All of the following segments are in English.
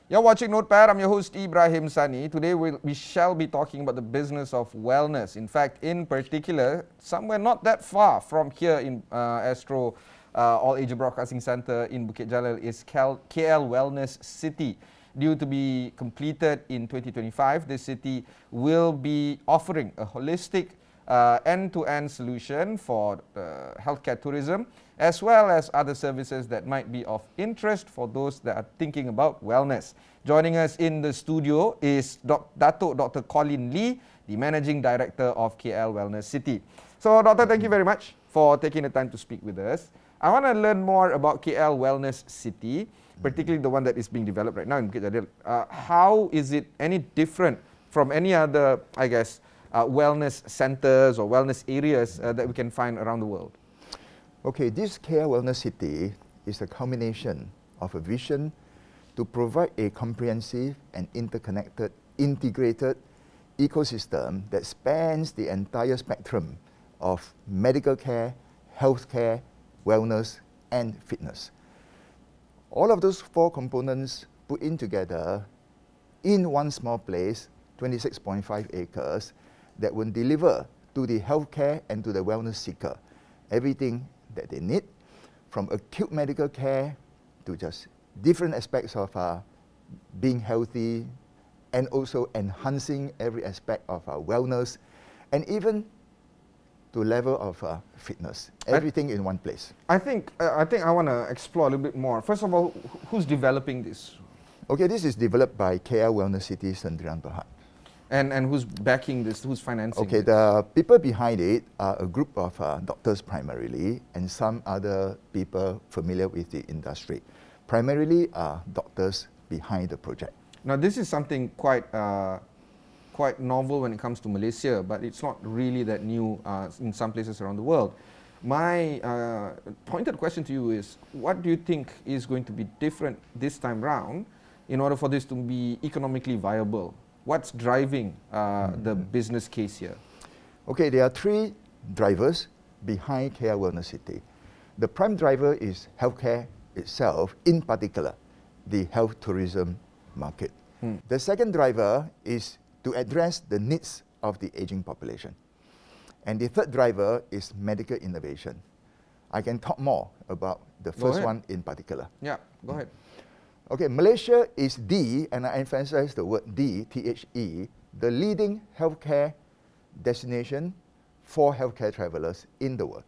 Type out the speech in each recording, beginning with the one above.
You're watching Notepad. I'm your host Ibrahim Sani. Today we shall be talking about the business of wellness. In fact, in particular, somewhere not that far from here in Astro, All Asia Broadcasting Centre in Bukit Jalil is KL Wellness City. Due to be completed in 2025, this city will be offering a holistic end-to-end solution for healthcare tourism, as well as other services that might be of interest for those that are thinking about wellness. Joining us in the studio is Datuk Dr Colin Lee, the Managing Director of KL Wellness City. So, Doctor, thank you very much for taking the time to speak with us. I want to learn more about KL Wellness City, particularly the one that is being developed right now in Bukit Jalil. How is it any different from any other, I guess, wellness centers or wellness areas that we can find around the world? Okay, this KL Wellness City is a combination of a vision to provide a comprehensive and interconnected, integrated ecosystem that spans the entire spectrum of medical care, healthcare, wellness, and fitness. All of those four components put in together in one small place, 26.5 acres, that will deliver to the healthcare and to the wellness seeker everything that they need, from acute medical care to just different aspects of being healthy, and also enhancing every aspect of wellness, and even to level of fitness. Everything in one place. I think I want to explore a little bit more. First of all, who's developing this? Okay, this is developed by KL Wellness City Sendirian Berhad. And who's backing this? Who's financing Okay, this? the people behind it are a group of doctors primarily, and some other people familiar with the industry. Primarily are doctors behind the project. Now, this is something quite novel when it comes to Malaysia, but it's not really that new in some places around the world. My pointed question to you is, what do you think is going to be different this time round in order for this to be economically viable? What's driving the business case here? Okay, there are three drivers behind KL Wellness City. The prime driver is healthcare itself, in particular, the health tourism market. The second driver is to address the needs of the aging population. And the third driver is medical innovation. I can talk more about the first one in particular. Yeah, go ahead. Okay, Malaysia is the, and I emphasize the word the, T-H-E, the leading healthcare destination for healthcare travelers in the world.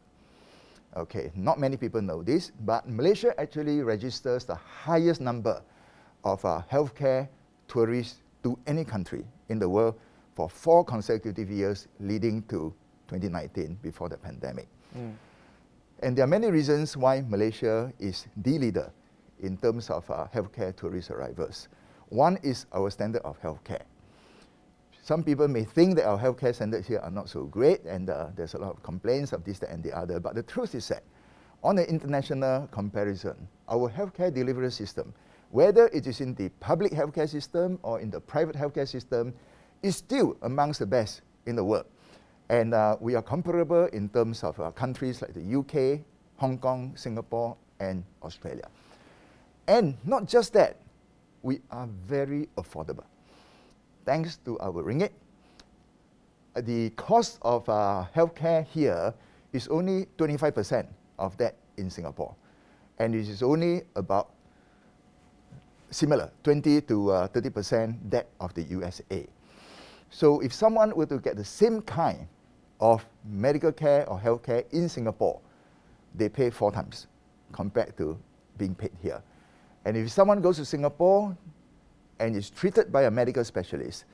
Okay, not many people know this, but Malaysia actually registers the highest number of healthcare tourists to any country in the world for 4 consecutive years leading to 2019, before the pandemic. And there are many reasons why Malaysia is the leader in terms of healthcare tourist arrivals. One is our standard of healthcare. Some people may think that our healthcare standards here are not so great, and there's a lot of complaints of this, that, and the other. But the truth is that, on an international comparison, our healthcare delivery system, whether it is in the public healthcare system or in the private healthcare system, is still amongst the best in the world. And we are comparable in terms of countries like the UK, Hong Kong, Singapore, and Australia. And not just that, we are very affordable. Thanks to our ringgit, the cost of healthcare here is only 25% of that in Singapore. And it is only about similar, 20 to 30% that of the USA. So if someone were to get the same kind of medical care or healthcare in Singapore, they pay 4 times compared to being paid here. And if someone goes to Singapore and is treated by a medical specialist,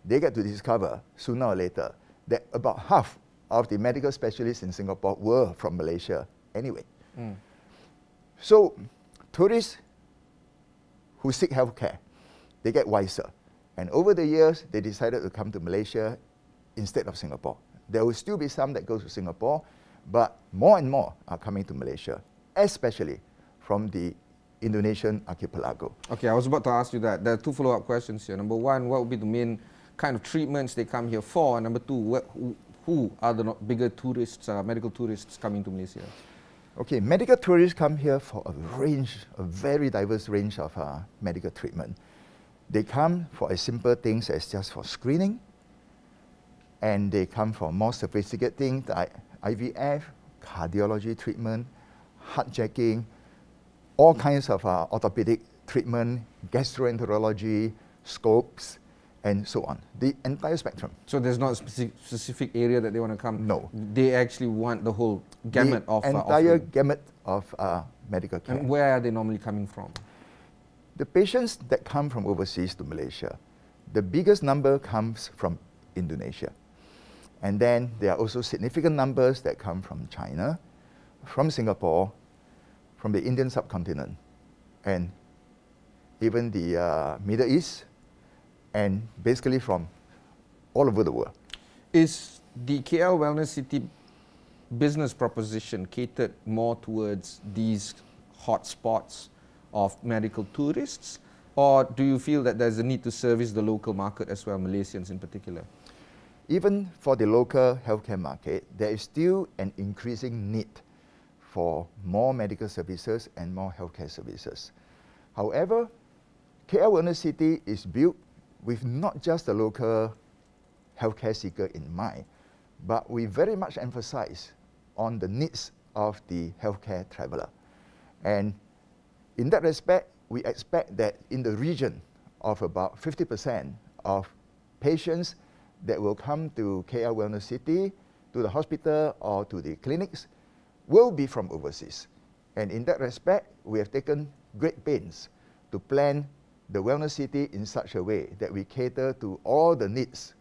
they get to discover sooner or later that about half of the medical specialists in Singapore were from Malaysia anyway. So tourists who seek healthcare, they get wiser. And over the years, they decided to come to Malaysia instead of Singapore. There will still be some that go to Singapore, but more and more are coming to Malaysia, especially from the Indonesian archipelago. Okay, I was about to ask you that. There are 2 follow-up questions here. Number 1, what would be the main kind of treatments they come here for? And number 2, who are the bigger tourists, medical tourists coming to Malaysia? Okay, medical tourists come here for a range, a very diverse range of medical treatment. They come for as simple things as just for screening, and they come for more sophisticated things like IVF, cardiology treatment, heart checking, all kinds of orthopedic treatment, gastroenterology, scopes, and so on. The entire spectrum. So there's not a specific area that they want to come? No. They actually want the whole gamut of entire gamut of medical care. And where are they normally coming from? The patients that come from overseas to Malaysia, the biggest number comes from Indonesia. And then there are also significant numbers that come from China, from Singapore, from the Indian subcontinent, and even the Middle East, and basically from all over the world. Is the KL Wellness City business proposition catered more towards these hotspots of medical tourists, or do you feel that there's a need to service the local market as well, Malaysians in particular? Even for the local healthcare market, there is still an increasing need for more medical services and more healthcare services. However, KL Wellness City is built with not just the local healthcare seeker in mind, but we very much emphasize on the needs of the healthcare traveler. And in that respect, we expect that in the region of about 50% of patients that will come to KL Wellness City, to the hospital or to the clinics, will be from overseas. And in that respect, we have taken great pains to plan the Wellness City in such a way that we cater to all the needs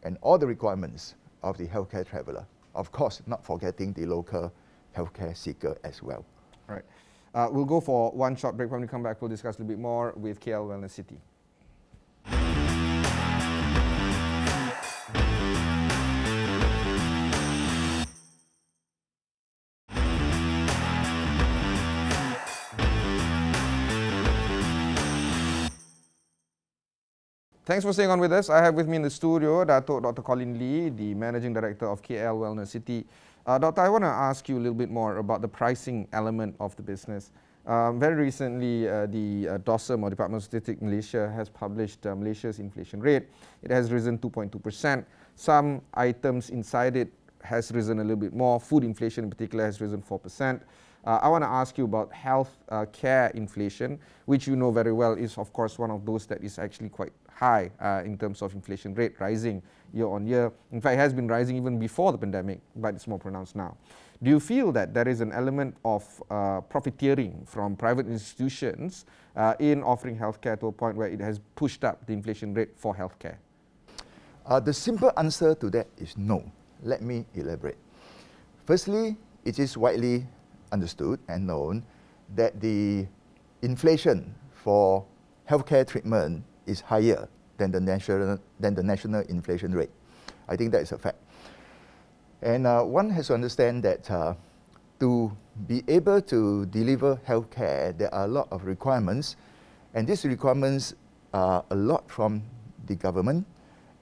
and all the requirements of the healthcare traveler. Of course, not forgetting the local healthcare seeker as well. All right. We'll go for one short break. When we come back, we'll discuss a little bit more with KL Wellness City. Thanks for staying on with us. I have with me in the studio Datuk Dr Colin Lee, the Managing Director of KL Wellness City. Doctor, I want to ask you a little bit more about the pricing element of the business. Very recently, the DOSM, or Department of Statistics Malaysia, has published Malaysia's inflation rate. It has risen 2.2%. Some items inside it has risen a little bit more. Food inflation in particular has risen 4%. I want to ask you about health care inflation, which you know very well is, of course, one of those that is actually quite high in terms of inflation rate, rising year on year. In fact, it has been rising even before the pandemic, but it's more pronounced now. Do you feel that there is an element of profiteering from private institutions in offering healthcare to a point where it has pushed up the inflation rate for healthcare? The simple answer to that is no. Let me elaborate. Firstly, it is widely understood and known that the inflation for healthcare treatment is higher than the national inflation rate. I think that is a fact. And one has to understand that to be able to deliver healthcare, there are a lot of requirements, and these requirements are a lot from the government.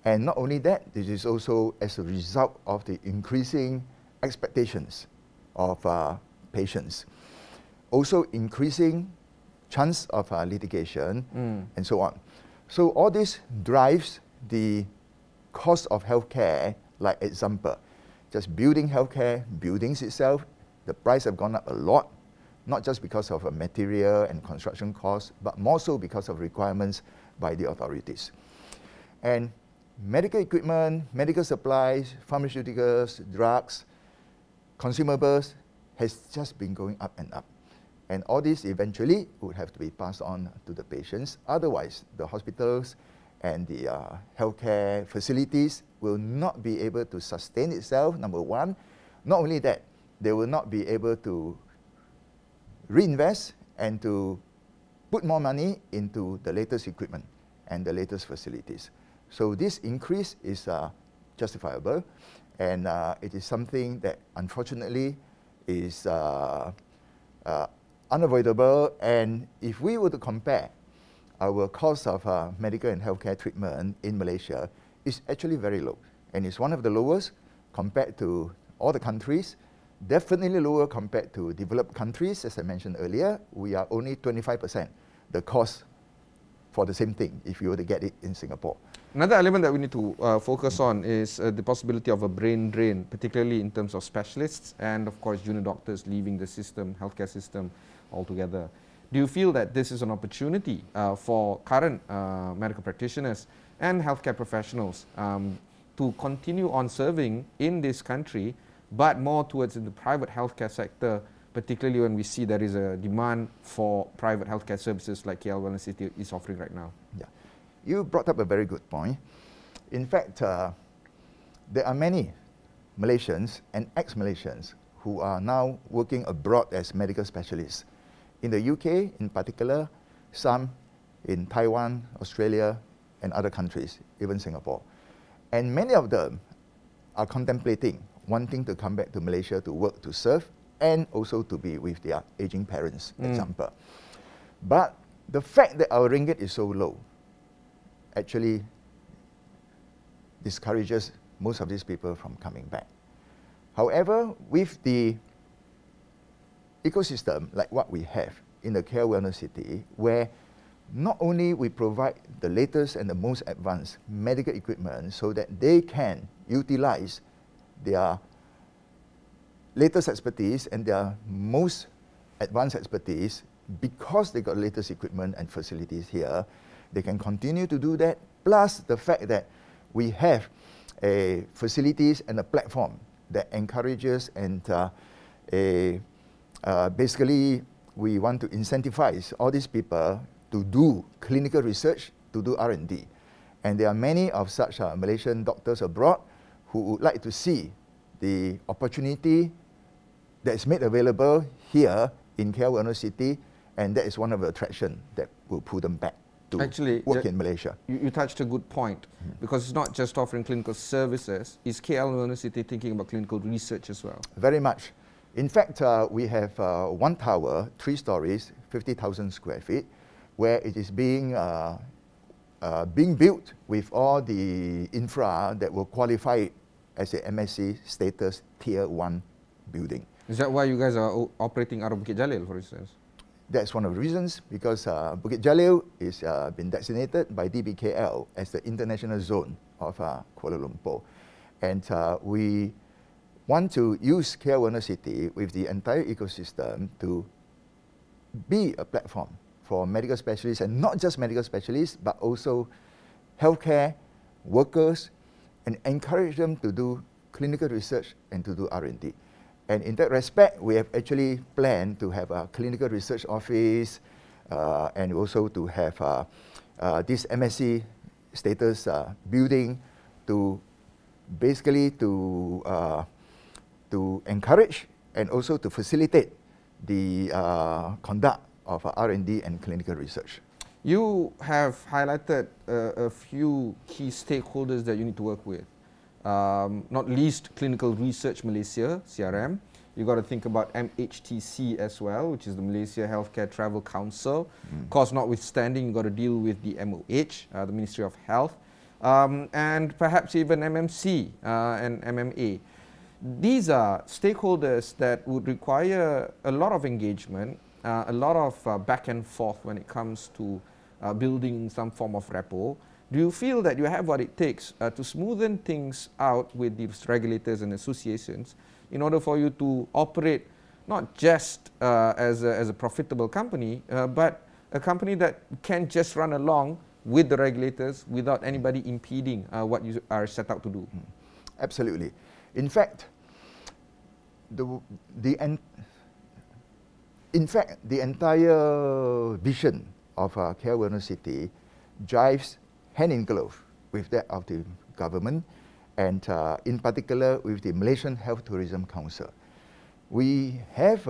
And not only that, this is also as a result of the increasing expectations of patients. Also increasing chance of litigation and so on. So all this drives the cost of healthcare. Like example, just building healthcare, buildings itself, the price have gone up a lot, not just because of material and construction costs, but more so because of requirements by the authorities. And medical equipment, medical supplies, pharmaceuticals, drugs, consumables has just been going up and up. And all this eventually would have to be passed on to the patients. Otherwise, the hospitals and the healthcare facilities will not be able to sustain itself, number one. Not only that, they will not be able to reinvest and to put more money into the latest equipment and the latest facilities. So this increase is justifiable, and it is something that unfortunately is unavoidable. And if we were to compare our cost of medical and healthcare treatment in Malaysia, is actually very low, and it's one of the lowest compared to all the countries, definitely lower compared to developed countries. As I mentioned earlier, we are only 25% the cost for the same thing if you were to get it in Singapore. Another element that we need to focus on is the possibility of a brain drain, particularly in terms of specialists and, of course, junior doctors leaving the system, healthcare system altogether. Do you feel that this is an opportunity for current medical practitioners and healthcare professionals to continue on serving in this country, but more towards the private healthcare sector, particularly when we see there is a demand for private healthcare services like KL Wellness City is offering right now? Yeah. You brought up a very good point. In fact, there are many Malaysians and ex-Malaysians who are now working abroad as medical specialists. In the UK in particular, some in Taiwan, Australia, and other countries, even Singapore. And many of them are contemplating wanting to come back to Malaysia to work, to serve, and also to be with their aging parents, example. But the fact that our ringgit is so low actually discourages most of these people from coming back. However, with the ecosystem like what we have in the KL Wellness City, where not only we provide the latest and the most advanced medical equipment so that they can utilize their latest expertise and their most advanced expertise, because they got latest equipment and facilities here, they can continue to do that, plus the fact that we have facilities and a platform that encourages and basically we want to incentivize all these people to do clinical research, to do R&D. And there are many of such Malaysian doctors abroad who would like to see the opportunity that is made available here in KL Wellness City, and that is one of the attractions that will pull them back to actually work in Malaysia. You touched a good point, because it's not just offering clinical services. Is KL Wellness City thinking about clinical research as well? Very much. In fact, we have one tower, 3 stories, 50,000 square feet, where it is being built with all the infra that will qualify it as a MSc status Tier 1 building. Is that why you guys are operating out of Bukit Jalil, for instance? That's one of the reasons, because Bukit Jalil is been designated by DBKL as the international zone of Kuala Lumpur. And we want to use KL Wellness City with the entire ecosystem to be a platform for medical specialists, and not just medical specialists, but also healthcare workers, and encourage them to do clinical research and to do R&D. And in that respect, we have actually planned to have a clinical research office and also to have this MSc status building to basically to encourage and also to facilitate the conduct of R&D and clinical research. You have highlighted a few key stakeholders that you need to work with. Not least Clinical Research Malaysia, CRM. You've got to think about MHTC as well, which is the Malaysia Healthcare Travel Council. Of course, notwithstanding, you've got to deal with the MOH, the Ministry of Health, and perhaps even MMC and MMA. These are stakeholders that would require a lot of engagement, a lot of back and forth when it comes to building some form of rapport. Do you feel that you have what it takes to smoothen things out with these regulators and associations in order for you to operate not just as a profitable company, but a company that can just run along with the regulators without anybody impeding what you are set out to do? Absolutely. In fact, the entire vision of KL Wellness City drives hand in glove with that of the government, and in particular with the Malaysian Health Tourism Council. We have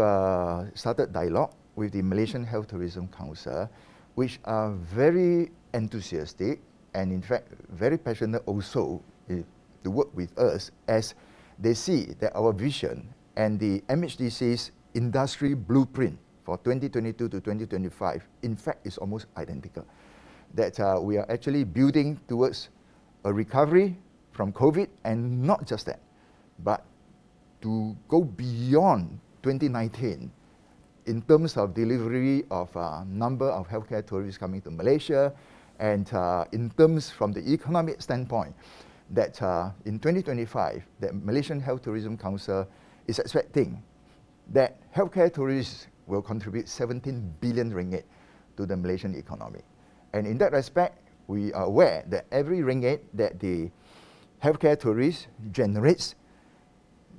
started dialogue with the Malaysian Health Tourism Council, which are very enthusiastic and in fact very passionate also to work with us, as they see that our vision and the MHDC's industry blueprint for 2022 to 2025 in fact is almost identical. That we are actually building towards a recovery from COVID, and not just that, but to go beyond 2019 in terms of delivery of number of healthcare tourists coming to Malaysia, and in terms from the economic standpoint, that in 2025, the Malaysian Health Tourism Council is expecting that healthcare tourists will contribute 17 billion ringgit to the Malaysian economy. And in that respect, we are aware that every ringgit that the healthcare tourist generates,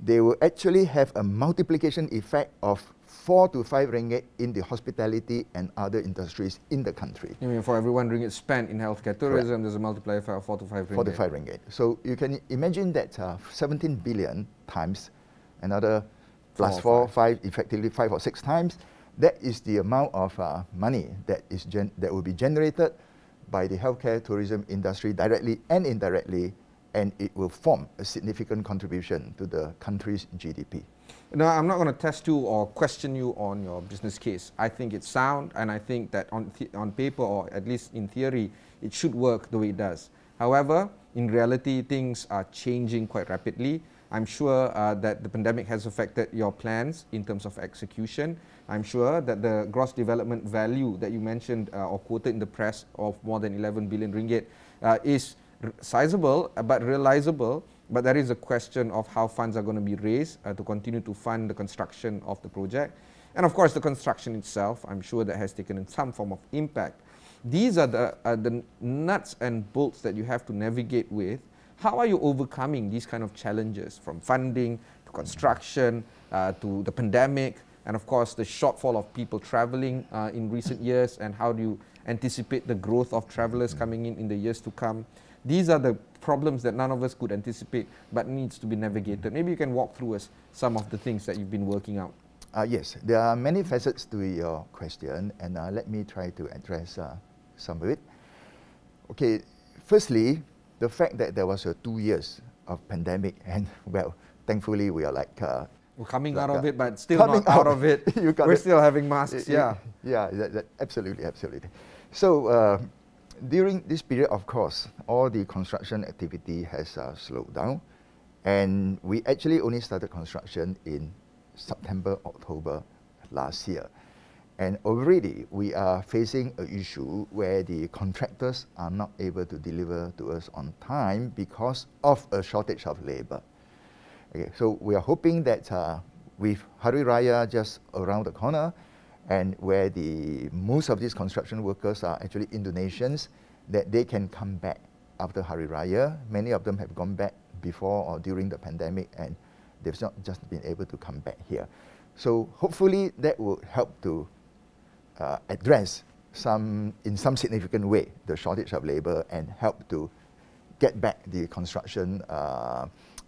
they will actually have a multiplication effect of 4 to 5 ringgit in the hospitality and other industries in the country. You mean for every 1 ringgit spent in healthcare tourism, Correct. there's a multiplier effect of 4 to 5 ringgit? 4 to 5 ringgit. So you can imagine that 17 billion times another plus 4, 5, effectively 5 or 6 times. That is the amount of money that will be generated by the healthcare tourism industry directly and indirectly, and it will form a significant contribution to the country's GDP. Now, I'm not going to test you or question you on your business case. I think it's sound, and I think that on paper, or at least in theory, it should work the way it does. However, in reality, things are changing quite rapidly. I'm sure that the pandemic has affected your plans in terms of execution. I'm sure that the gross development value that you mentioned or quoted in the press of more than 11 billion ringgit is sizable but realizable, but there is a question of how funds are going to be raised to continue to fund the construction of the project. And of course, the construction itself, I'm sure that has taken some form of impact. These are the nuts and bolts that you have to navigate with. How are you overcoming these kind of challenges, from funding to construction to the pandemic, and of course the shortfall of people traveling in recent years, and how do you anticipate the growth of travelers coming in the years to come? These are the problems that none of us could anticipate but needs to be navigated. Maybe you can walk through us some of the things that you've been working out. Yes, there are many facets to your question, and let me try to address some of it. Okay, firstly, the fact that there was 2 years of pandemic, and well, thankfully we are we're coming out of it, but still not out of it. We're still having masks, yeah. Yeah, absolutely, absolutely. So during this period, of course, all the construction activity has slowed down, and we actually only started construction in September, October last year. And already we are facing an issue where the contractors are not able to deliver to us on time because of a shortage of labor. Okay, so we are hoping that with Hari Raya just around the corner, and where most of these construction workers are actually Indonesians, that they can come back after Hari Raya. Many of them have gone back before or during the pandemic, and they've not just been able to come back here. So hopefully that will help to address in some significant way the shortage of labor, and help to get back the construction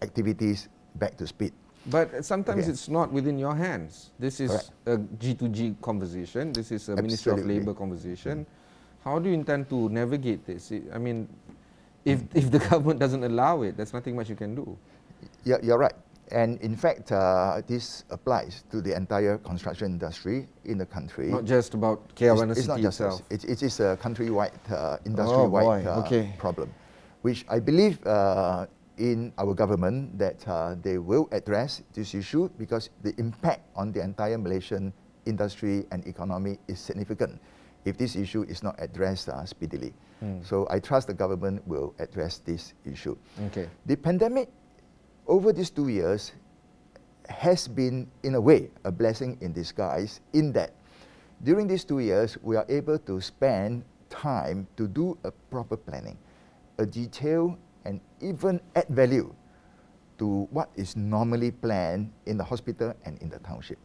activities back to speed. But sometimes Okay. it's not within your hands. This is Correct. a G2G conversation. This is a Ministry of Absolutely. Labour conversation. How do you intend to navigate this? I mean, if the government doesn't allow it, there's nothing much you can do. Yeah, you're right. And in fact, this applies to the entire construction industry in the country. Not just about KL It's not City just itself. us. It is a countrywide, industry-wide problem, which I believe in our government that they will address this issue, because the impact on the entire Malaysian industry and economy is significant if this issue is not addressed speedily. So I trust the government will address this issue. Okay. The pandemic over these 2 years has been, in a way, a blessing in disguise, in that during these 2 years, we are able to spend time to do a proper planning, a detailed and even add value to what is normally planned in the hospital and in the township.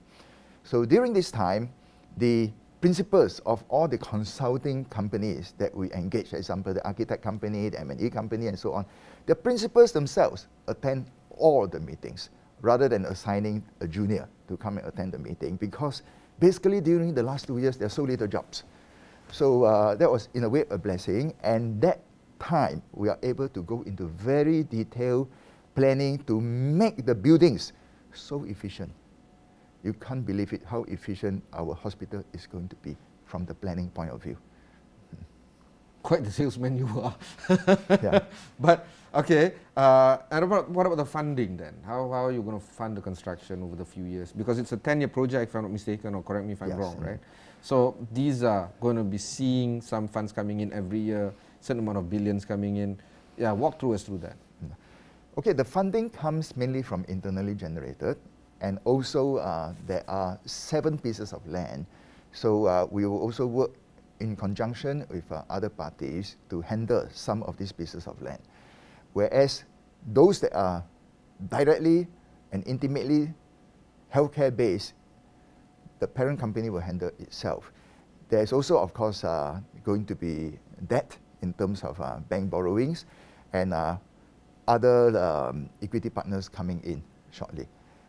So during this time, the principals of all the consulting companies that we engage, for example, the architect company, the M&E company, and so on, the principals themselves attend all the meetings, rather than assigning a junior to come and attend the meeting, because basically during the last 2 years, there are so little jobs. So that was, in a way, a blessing, and that time we are able to go into very detailed planning to make the buildings so efficient. You can't believe it, how efficient our hospital is going to be from the planning point of view. Quite the salesman you are. Yeah. But okay, and what about the funding then? How are you going to fund the construction over the few years? Because it's a 10-year project, if I'm not mistaken, or correct me if I'm Yes. wrong, right? So these are going to be seeing some funds coming in every year, certain amount of billions coming in. Yeah, walk through us through that. Okay, the funding comes mainly from internally generated, and also there are 7 pieces of land. So we will also work in conjunction with other parties to handle some of these pieces of land. Whereas those that are directly and intimately healthcare based, the parent company will handle itself. There's also, of course, going to be debt in terms of bank borrowings and other equity partners coming in shortly.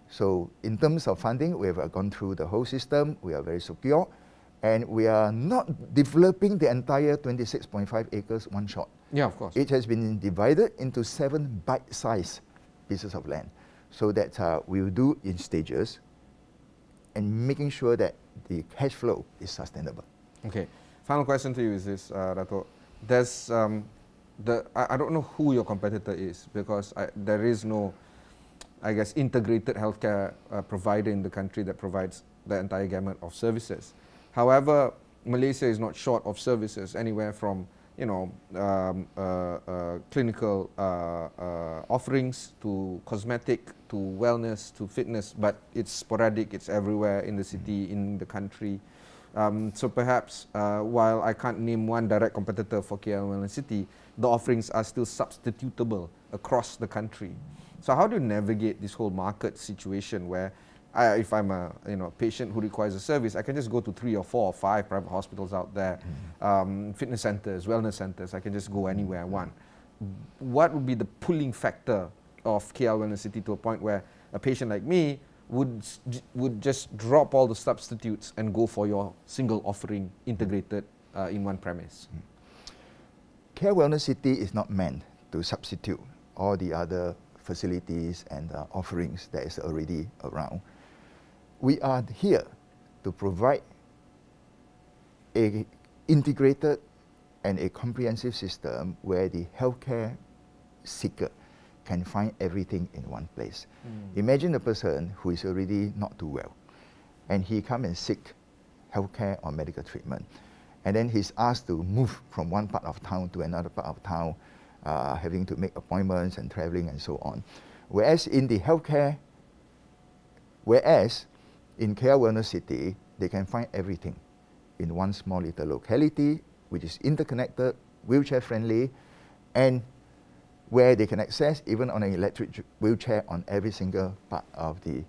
So in terms of funding, we have gone through the whole system. We are very secure. And we are not developing the entire 26.5 acres one shot. Yeah, of course. It has been divided into 7 bite-sized pieces of land, so that we will do in stages and making sure that the cash flow is sustainable. Okay. Final question to you is this, Dato'. There's I don't know who your competitor is, because there is no, I guess, integrated healthcare provider in the country that provides the entire gamut of services. However, Malaysia is not short of services, anywhere from clinical offerings to cosmetic to wellness to fitness, but it's sporadic, it's everywhere in the city, in the country. So perhaps while I can't name one direct competitor for KL Wellness City, the offerings are still substitutable across the country. So how do you navigate this whole market situation where if I'm a patient who requires a service, I can just go to 3 or 4 or 5 private hospitals out there, fitness centers, wellness centers, I can just go anywhere I want. What would be the pulling factor of KL Wellness City to a point where a patient like me would just drop all the substitutes and go for your single offering integrated in one premise? KL Wellness City is not meant to substitute all the other facilities and offerings that is already around. We are here to provide an integrated and a comprehensive system where the healthcare seeker can find everything in one place. Imagine a person who is already not too well, and he come and seek healthcare or medical treatment, and then he's asked to move from one part of town to another part of town, having to make appointments and traveling and so on. Whereas in KL Wellness City, they can find everything in one small little locality, which is interconnected, wheelchair friendly, and where they can access even on an electric wheelchair on every single part of the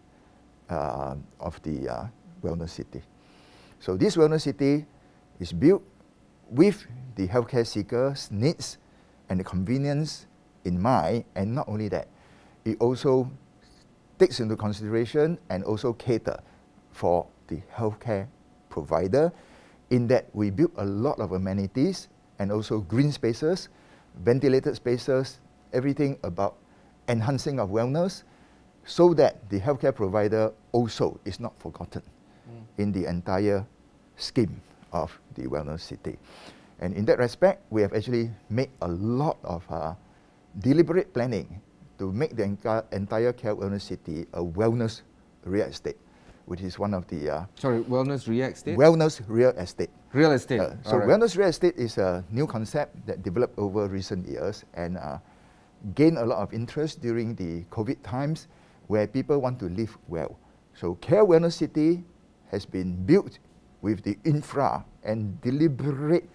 Wellness City. So this Wellness City is built with the healthcare seekers' needs and the convenience in mind, and not only that, it also takes into consideration and also cater for the healthcare provider, in that we build a lot of amenities and also green spaces, ventilated spaces, everything about enhancing of wellness, so that the healthcare provider also is not forgotten in the entire scheme of the Wellness City. And in that respect, we have actually made a lot of deliberate planning to make the entire KL Wellness City a wellness real estate, which is one of the... Sorry, wellness real estate? Wellness real estate. Real estate. So wellness real estate is a new concept that developed over recent years and gained a lot of interest during the COVID times, where people want to live well. So KL Wellness City has been built with the infra and deliberate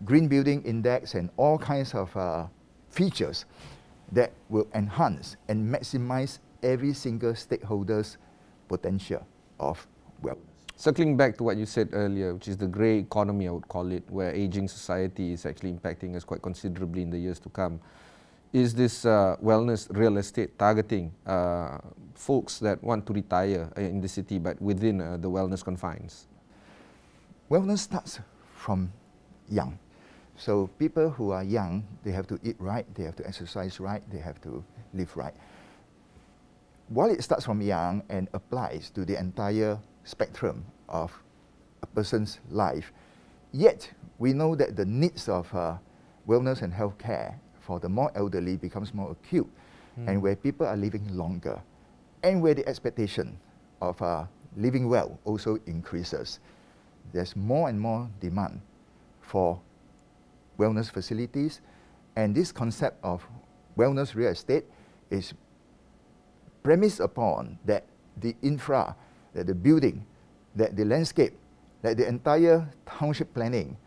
green building index and all kinds of features that will enhance and maximize every single stakeholder's potential of wellness. Circling back to what you said earlier, which is the grey economy, I would call it, where aging society is actually impacting us quite considerably in the years to come. Is this wellness real estate targeting folks that want to retire in the city but within the wellness confines? Wellness starts from young. So people who are young, they have to eat right, they have to exercise right, they have to live right. While it starts from young and applies to the entire spectrum of a person's life, yet we know that the needs of wellness and healthcare for the more elderly becomes more acute, and where people are living longer, and where the expectation of living well also increases, there's more and more demand for wellness facilities, and this concept of wellness real estate is premised upon that the infra, that the building, that the landscape, that the entire township planning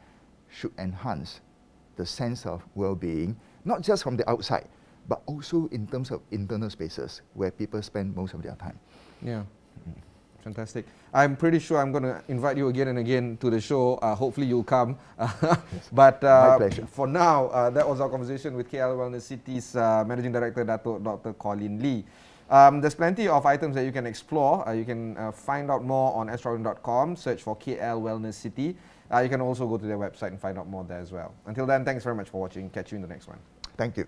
should enhance the sense of well-being, not just from the outside, but also in terms of internal spaces where people spend most of their time. Yeah. Fantastic. I'm pretty sure I'm going to invite you again and again to the show. Hopefully you'll come. But my pleasure. For now, that was our conversation with KL Wellness City's Managing Director, Datuk Dr Colin Lee. There's plenty of items that you can explore. You can find out more on astro.com, search for KL Wellness City. You can also go to their website and find out more there as well. Until then, thanks very much for watching. Catch you in the next one. Thank you.